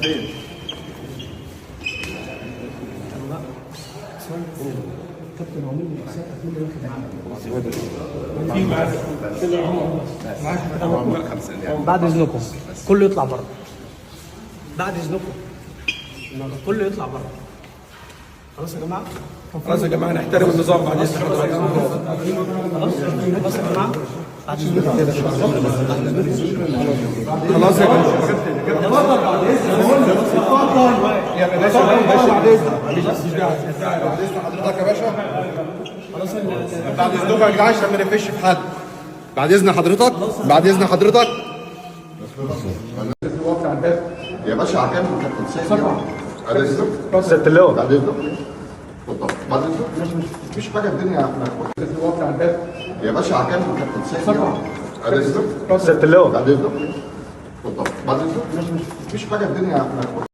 فين؟ كابتن عميد الاساسات هتقول لي واخد بعد اذنكم كله يطلع بره. بعد اذنكم كله يطلع بره. خلاص يا جماعه؟ خلاص يا جماعه نحترم النظام بعد اذن حضرتك. خلاص يا جماعه بعد اذنكم. خلاص يا جماعه. يا باشا بعد اذن حضرتك يا باشا. بعد اذنكم يا جدعان عشان ما نقفش في حد. بعد اذن حضرتك. بعد اذن حضرتك. يا باشا عكام كابتن سيد بعد اذنك. ست اللواء. بعد اذنك. اتفضل. بعد اذنك. مفيش حاجه الدنيا احنا. يا باشا عكام كابتن سيد بعد اذنك. ست اللواء. بعد اذنك. اتفضل. بعد اذنك. مفيش حاجه الدنيا احنا.